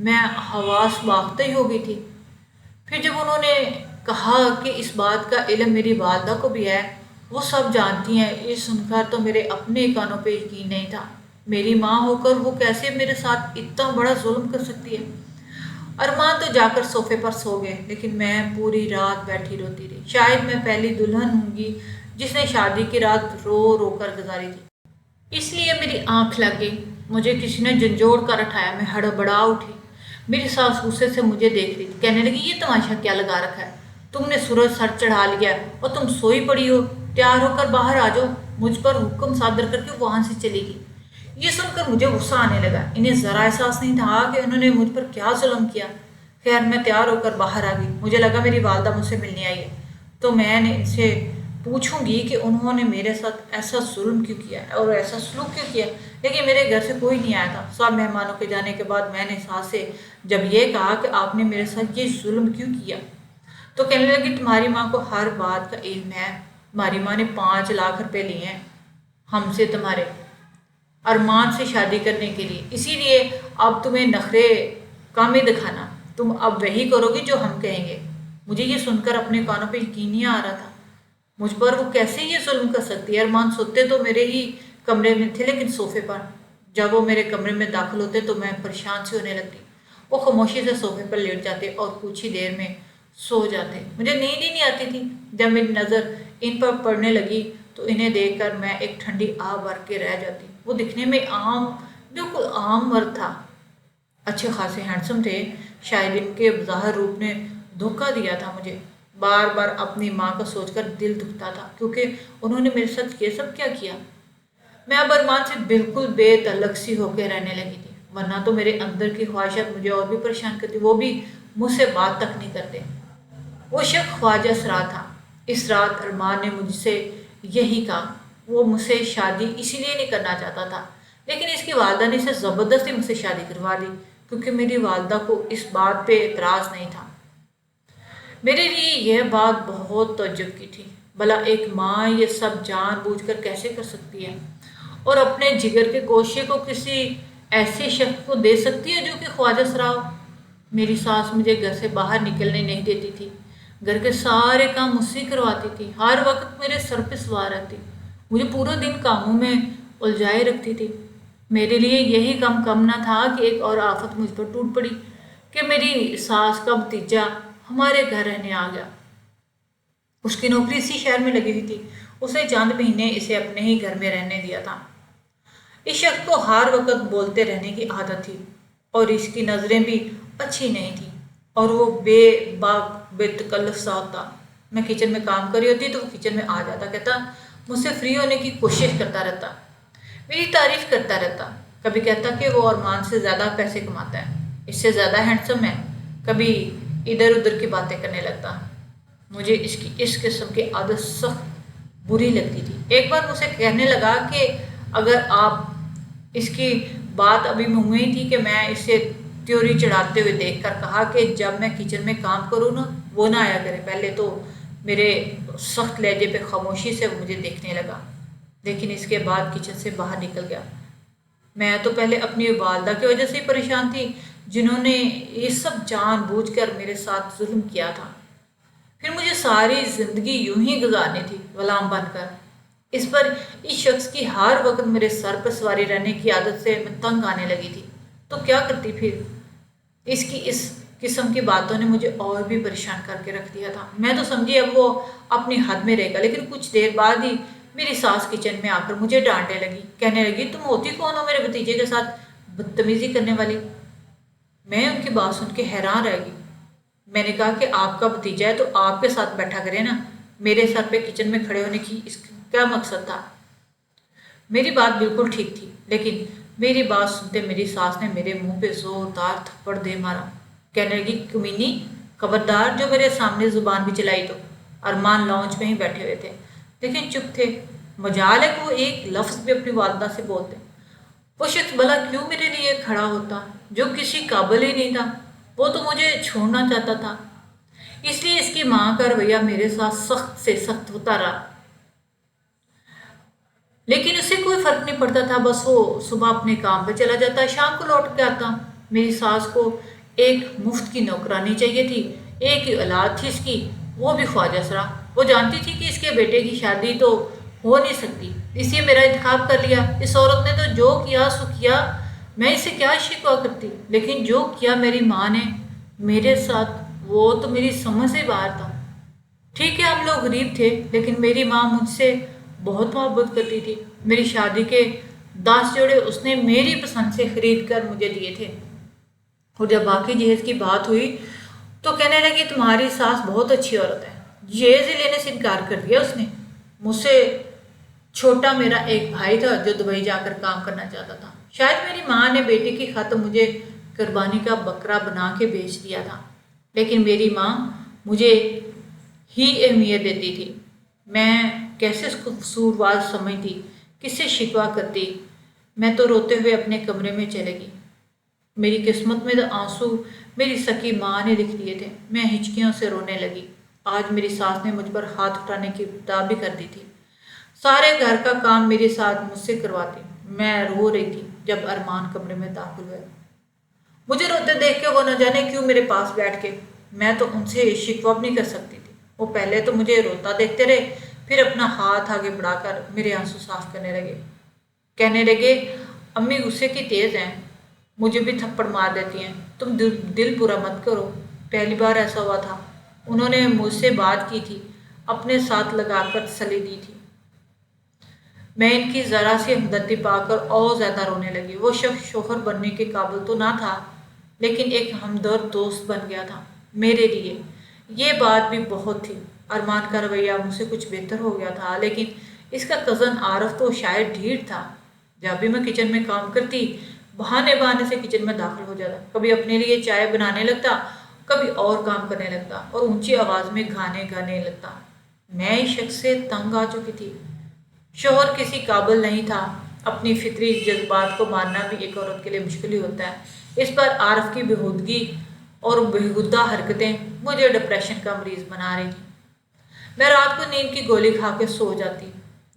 میں حواس باختہ ہی ہو گئی تھی۔ پھر جب انہوں نے کہا کہ اس بات کا علم میری والدہ کو بھی ہے، وہ سب جانتی ہیں، یہ سن کر تو میرے اپنے کانوں پہ یقین نہیں تھا۔ میری ماں ہو کر وہ کیسے میرے ساتھ اتنا بڑا ظلم کر سکتی ہے؟ ارمان تو جا کر صوفے پر سو گئے، لیکن میں پوری رات بیٹھی روتی رہی۔ شاید میں پہلی دلہن ہوں گی جس نے شادی کی رات رو رو کر گزاری تھی۔ اس لیے میری آنکھ لگ گئی، مجھے کسی نے جھنجھوڑ کر اٹھایا، میں ہڑبڑا اٹھی۔ میری ساس غصے سے مجھے دیکھ رہی تھی، کہنے لگی یہ تماشا کیا لگا رکھا ہے؟ تم نے سورج سر چڑھا لیا اور تم سوئی پڑی ہو، تیار ہو کر باہر آ جاؤ۔ مجھ پر حکم صادر کر کے وہاں سے چلی گئی۔ یہ سن کر مجھے غصہ آنے لگا، انہیں ذرا احساس نہیں تھا کہ انہوں نے مجھ پر کیا ظلم کیا۔ خیر میں تیار ہو کر باہر آ گئی، مجھے لگا میری والدہ مجھ سے ملنے آئی ہے تو میں نے ان سے پوچھوں گی کہ انہوں نے میرے ساتھ ایسا ظلم کیوں کیا ہے اور ایسا سلوک کیوں کیا، لیکن میرے گھر سے کوئی نہیں آیا تھا۔ سب مہمانوں کے جانے کے بعد میں نے ساس سے جب یہ کہا کہ آپ نے میرے ساتھ یہ ظلم کیوں کیا تو کہنے لگی تمہاری ماں کو ہر بات کا علم ہے، تمہاری ماں نے 5 لاکھ روپے لیے ہیں ہم سے تمہارے ارمان سے شادی کرنے کے لیے، اسی لیے اب تمہیں نخرے کم ہی دکھانا، تم اب وہی کرو گی جو ہم کہیں گے۔ مجھے یہ سن کر اپنے کانوں پہ یقین نہیں آ رہا تھا، مجھ پر وہ کیسے یہ ظلم کر سکتی ہے؟ ارمان سوتے تو میرے ہی کمرے میں تھے لیکن صوفے پر، جب وہ میرے کمرے میں داخل ہوتے تو میں پریشان سی ہونے لگتی۔ وہ خاموشی سے صوفے پر لیٹ جاتے اور کچھ ہی دیر میں سو جاتے۔ مجھے نیند ہی نہیں آتی تھی۔ جب میری نظر ان پر پڑنے لگی تو انہیں دیکھ کر میں ایک ٹھنڈی آہ بھر کے رہ جاتی۔ وہ دکھنے میں بالکل عام مرد تھا، اچھے خاصے ہینڈسم تھے، شاید ان کے ظاہر روپ نے دھوکہ دیا تھا مجھے۔ بار بار اپنی ماں کا سوچ کر دل دکھتا تھا کیونکہ انہوں نے میرے ساتھ یہ سب کیا کیا۔ میں اب ارمان سے بالکل بے تعلق سی ہو کے رہنے لگی تھی، ورنہ تو میرے اندر کی خواہشات مجھے اور بھی پریشان کرتی، وہ بھی مجھ سے بات تک نہیں کرتے۔ وہ شخص خواجہ سرا تھا۔ اس رات ارمان نے مجھ سے یہی کہا، وہ مجھ سے شادی اسی لیے نہیں کرنا چاہتا تھا، لیکن اس کی والدہ نے اسے زبردستی مجھ سے شادی کروا دی کیونکہ میری والدہ کو اس بات پہ اعتراض نہیں تھا۔ میرے لیے یہ بات بہت تعجب کی تھی، بھلا ایک ماں یہ سب جان بوجھ کر کیسے کر سکتی ہے اور اپنے جگر کے گوشے کو کسی ایسے شخص کو دے سکتی ہے جو کہ خواجہ سرا ہو۔ میری ساس مجھے گھر سے باہر نکلنے نہیں دیتی تھی، گھر کے سارے کام مجھ سے کرواتی تھی، ہر وقت میرے سر پہ سوار رہتی، مجھے پورا دن کاموں میں الجھائے رکھتی تھی۔ میرے لیے یہی کم نہ تھا کہ ایک اور آفت مجھ پر ٹوٹ پڑی کہ میری ساس کا بھتیجا ہمارے گھر رہنے آ گیا۔ اس کی نوکری اسی شہر میں لگی ہوئی تھی، اس نے چند مہینے اسے اپنے ہی گھر میں رہنے دیا تھا۔ اس شخص کو ہر وقت بولتے رہنے کی عادت تھی اور اس کی نظریں بھی اچھی نہیں تھیں اور وہ بے باک بے تکلف سا ہوتا۔ میں کچن میں کام کر رہی ہوتی تو وہ کچن میں آ جاتا، کہتا مجھ سے فری ہونے کی کوشش کرتا رہتا، میری تعریف کرتا رہتا، کبھی کہتا کہ وہ ارمان سے زیادہ پیسے کماتا ہے، اس سے زیادہ ہینڈسم ہے، کبھی ادھر ادھر کی باتیں کرنے لگتا۔ مجھے اس کی اس قسم کی عادت سخت بری لگتی تھی۔ ایک بار مجھے کہنے لگا کہ اگر آپ اس کی بات ابھی منہ میں ہی تھی کہ میں اسے تیوری چڑھاتے ہوئے دیکھ کر کہا کہ جب میں کچن میں کام کروں نا وہ نہ آیا کرے۔ پہلے تو میرے سخت لہجے پہ خاموشی سے مجھے دیکھنے لگا، لیکن اس کے بعد کچن سے باہر نکل گیا۔ میں تو پہلے اپنی والدہ کی وجہ سے ہی پریشان تھی جنہوں نے یہ سب جان بوجھ کر میرے ساتھ ظلم کیا تھا، پھر مجھے ساری زندگی یوں ہی گزارنی تھی غلام بن کر۔ اس پر اس شخص کی ہر وقت میرے سر پر سواری رہنے کی عادت سے میں تنگ آنے لگی تھی، تو کیا کرتی پھر؟ اس کی اس قسم کی باتوں نے مجھے اور بھی پریشان کر کے رکھ دیا تھا۔ میں تو سمجھی اب وہ اپنی حد میں رہے گا، لیکن کچھ دیر بعد ہی میری ساس کچن میں آ کر مجھے ڈانٹنے لگی، کہنے لگی تم ہوتی کون ہو میرے بھتیجے کے ساتھ بدتمیزی کرنے والی؟ میں ان کی بات سن کے حیران رہ گئی۔ میں نے کہا کہ آپ کا بھتیجا ہے تو آپ کے ساتھ بیٹھا کرے نا، میرے سر پہ کچن میں کھڑے ہونے کی اس کا کیا مقصد تھا؟ میری بات بالکل ٹھیک تھی، لیکن میری بات سنتے میری ساس نے میرے منہ پہ زوردار تھپڑ دے مارا، کہنے لگی کمینی، خبردار جو میرے سامنے زبان بھی چلائی تو۔ ارمان لاؤنج میں ہی بیٹھے ہوئے تھے لیکن چپ تھے، مجال ہے کہ وہ ایک لفظ بھی اپنی والدہ سے بولتے۔ وہ شخص بھلا کیوں میرے لیے کھڑا ہوتا جو کسی قابل ہی نہیں تھا؟ وہ تو مجھے چھوڑنا چاہتا تھا، اس لیے اس کی ماں کا رویہ میرے ساتھ سخت سے سخت ہوتا رہا، لیکن اسے کوئی فرق نہیں پڑتا تھا، بس وہ صبح اپنے کام پہ چلا جاتا، شام کو لوٹ کے آتا۔ میری ساس کو ایک مفت کی نوکرانی چاہیے تھی، ایک ہی اولاد تھی اس کی، وہ بھی خواجہ سرا۔ وہ جانتی تھی کہ اس کے بیٹے کی شادی تو ہو نہیں سکتی، اس لیے میرا انتخاب کر لیا۔ اس عورت نے تو جو کیا سو کیا، میں اسے کیا شکوہ کرتی، لیکن جو کیا میری ماں نے میرے ساتھ وہ تو میری سمجھ سے باہر تھا۔ ٹھیک ہے ہم لوگ غریب تھے، لیکن میری ماں مجھ سے بہت محبت کرتی تھی۔ میری شادی کے 10 جوڑے اس نے میری پسند سے خرید کر مجھے دیے تھے، اور جب باقی جہیز کی بات ہوئی تو کہنے لگی تمہاری ساس بہت اچھی عورت ہے۔ جہیز ہی لینے سے انکار کر دیا اس نے۔ مجھ سے چھوٹا میرا ایک بھائی تھا جو دبئی جا کر کام کرنا چاہتا تھا۔ شاید میری ماں نے بیٹے کی خاطر مجھے قربانی کا بکرا بنا کے بیچ دیا تھا، لیکن میری ماں مجھے ہی اہمیت دیتی تھی۔ میں کیسے اس کو قصوروار سمجھتی، کس سے شکوہ کرتی؟ میں تو روتے ہوئے اپنے کمرے میں چلے گئی۔ میری قسمت میں تو آنسو میری سکی ماں نے لکھ دیے تھے۔ میں ہچکیوں سے رونے لگی۔ آج میری ساس نے مجھ پر ہاتھ اٹھانے کی ابتدا بھی کر دی تھی۔ سارے گھر کا کام میرے ساتھ مجھ سے کرواتی۔ میں رو رہی تھی جب ارمان کمرے میں داخل ہوئے۔ مجھے روتے دیکھ کے وہ نہ جانے کیوں میرے پاس بیٹھ کے، میں تو ان سے شکوہ بھی نہیں کر سکتی تھی۔ وہ پہلے تو مجھے روتا دیکھتے رہے، پھر اپنا ہاتھ آگے بڑھا کر میرے آنسو صاف کرنے لگے۔ کہنے لگے امی غصے کی تیز ہیں، مجھے بھی تھپڑ مار دیتی ہیں، تم دل برا مت کرو۔ پہلی بار ایسا ہوا تھا، انہوں نے مجھ سے بات کی تھی، اپنے ساتھ لگا کر تسلی دی تھی۔ میں ان کی ذرا سی ہمدردی پا کر اور زیادہ رونے لگی۔ وہ شخص شوہر بننے کے قابل تو نہ تھا، لیکن ایک ہمدرد دوست بن گیا تھا میرے لیے۔ یہ بات بھی بہت تھی۔ ارمان کا رویہ مجھ سے کچھ بہتر ہو گیا تھا، لیکن اس کا کزن عارف تو شاید ڈھیٹ تھا۔ جب بھی میں کچن میں کام کرتی، بہانے بہانے سے کچن میں داخل ہو جاتا، کبھی اپنے لیے چائے بنانے لگتا، کبھی اور کام کرنے لگتا، اور اونچی آواز میں گانے گانے لگتا۔ میں اس شخص سے تنگ آ چکی تھی۔ شوہر کسی قابل نہیں تھا۔ اپنی فطری جذبات کو ماننا بھی ایک عورت کے لیے مشکل ہی ہوتا ہے۔ اس پر عارف کی بےہودگی اور بےہودہ حرکتیں مجھے ڈپریشن کا مریض بنا رہی تھیں۔ میں رات کو نیند کی گولی کھا کے سو جاتی،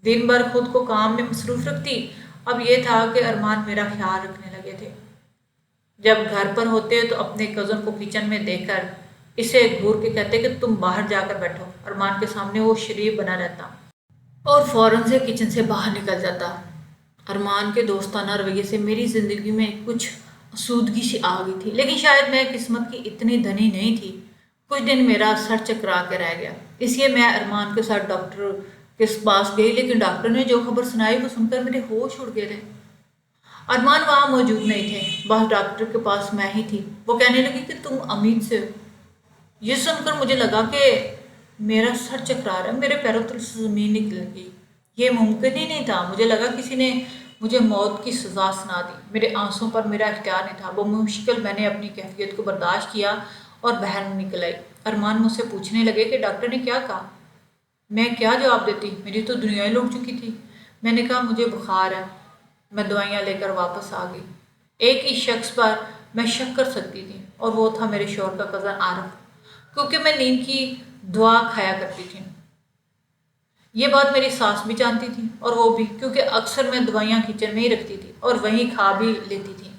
دن بھر خود کو کام میں مصروف رکھتی۔ اب یہ تھا کہ ارمان میرا خیال رکھنے لگے تھے۔ جب گھر پر ہوتے تو اپنے کزن کو کچن میں دیکھ کر اسے گھور کے کہتے کہ تم باہر جا کر بیٹھو۔ ارمان کے سامنے وہ شریف بنا رہتا اور فوراً سے کچن سے باہر نکل جاتا۔ ارمان کے دوستانہ رویے سے میری زندگی میں کچھ آسودگی سی آ گئی تھی، لیکن شاید میں قسمت کی اتنی دھنی نہیں تھی۔ کچھ دن میرا سر چکرا کے رہ گیا، اس لیے میں ارمان کے ساتھ ڈاکٹر کے پاس گئی، لیکن ڈاکٹر نے جو خبر سنائی وہ سن کر میرے ہوش اڑ گئے تھے۔ ارمان وہاں موجود نہیں تھے، بس ڈاکٹر کے پاس میں ہی تھی۔ وہ کہنے لگی کہ تم امید سے ہو۔ یہ سن کر مجھے لگا کہ میرا سر چکرا رہا ہے، میرے پیروں تلے سے زمین نکل گئی۔ یہ ممکن ہی نہیں تھا۔ مجھے لگا کسی نے مجھے موت کی سزا سنا دی۔ میرے آنسوں پر میرا اختیار نہیں تھا، وہ مشکل میں نے اپنی کیفیت کو برداشت کیا اور باہر نکل آئی۔ ارمان مجھ سے پوچھنے لگے کہ ڈاکٹر نے کیا کہا؟ میں کیا جواب دیتی، میری تو دنیا ہی لوٹ چکی تھی۔ میں نے کہا مجھے بخار ہے۔ میں دوائیاں لے کر واپس آ گئی۔ ایک ہی شخص پر میں شک کر سکتی تھی، اور وہ تھا میرے شوہر کا کزن عارف، کیونکہ میں نیند کی دوا کھایا کرتی تھی۔ یہ بات میری ساس بھی جانتی تھی، اور وہ بھی، کیونکہ اکثر میں دوائیاں کچن میں ہی رکھتی تھی اور وہیں کھا بھی لیتی تھی۔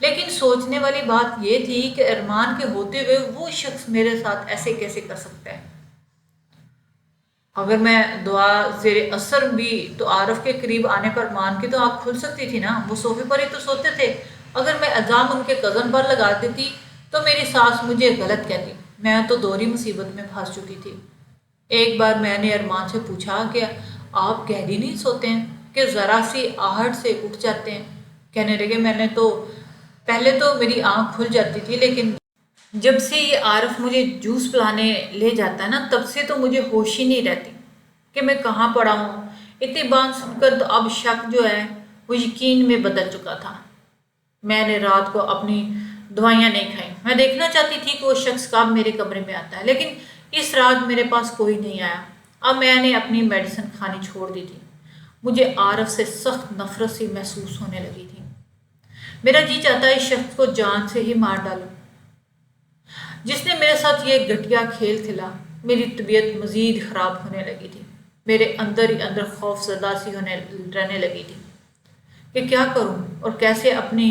لیکن سوچنے والی بات یہ تھی کہ ارمان کے ہوتے ہوئے وہ شخص میرے ساتھ ایسے کیسے کر سکتا ہے؟ اگر میں دعا زیر اثر بھی تو عارف کے قریب آنے پر ارمان کی تو آنکھ کھل سکتی تھی نا، وہ صوفے پر ہی تو سوتے تھے۔ اگر میں الزام ان کے کزن پر لگا دیتی تو میری ساس مجھے غلط کہتی۔ میں تو دوہری مصیبت میں پھنس چکی تھی۔ ایک بار میں نے ارمان سے پوچھا کہ آپ گہری نہیں سوتے ہیں کہ ذرا سی آہٹ سے اٹھ جاتے ہیں؟ کہنے لگے پہلے تو میری آنکھ کھل جاتی تھی، لیکن جب سے یہ عارف مجھے جوس پلانے لے جاتا ہے نا، تب سے تو مجھے ہوش ہی نہیں رہتی کہ میں کہاں پڑا ہوں۔ اتنی بات سن کر تو اب شک جو ہے وہ یقین میں بدل چکا تھا۔ میں نے رات کو اپنی دوائیاں نہیں کھائیں۔ میں دیکھنا چاہتی تھی کہ وہ شخص کب میرے کمرے میں آتا ہے، لیکن اس رات میرے پاس کوئی نہیں آیا۔ اب میں نے اپنی میڈیسن کھانی چھوڑ دی تھی۔ مجھے عارف سے سخت نفرت سی محسوس ہونے لگی تھی۔ میرا جی چاہتا ہے اس شخص کو جان سے ہی مار ڈالوں جس نے میرے ساتھ یہ گھٹیا کھیل کھیلا۔ میری طبیعت مزید خراب ہونے لگی تھی۔ میرے اندر ہی اندر خوف زدہ سی رہنے لگی تھی کہ کیا کروں اور کیسے اپنی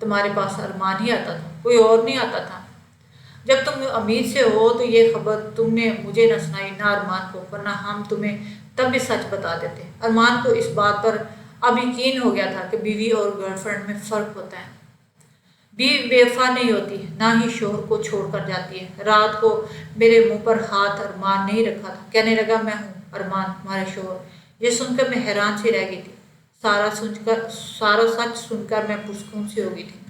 تمہارے پاس ارمان ہی آتا تھا، کوئی اور نہیں آتا تھا۔ جب تم امیر سے ہو تو یہ خبر تم نے مجھے نہ سنائی نہ ارمان کو، ورنہ ہم تمہیں تب بھی سچ بتا دیتے۔ ارمان کو اس بات پر اب یقین ہو گیا تھا کہ بیوی اور گرل فرینڈ میں فرق ہوتا ہے۔ بیوی بے وفا نہیں ہوتی، نہ ہی شوہر کو چھوڑ کر جاتی ہے۔ رات کو میرے منہ پر ہاتھ ارمان نہیں رکھا تھا، کہنے لگا میں ہوں ارمان تمہارا شوہر۔ یہ سن کر میں حیران سی رہ گئی تھی۔ سارا سچ سن کر میں پرسکون سی ہو گئی تھی۔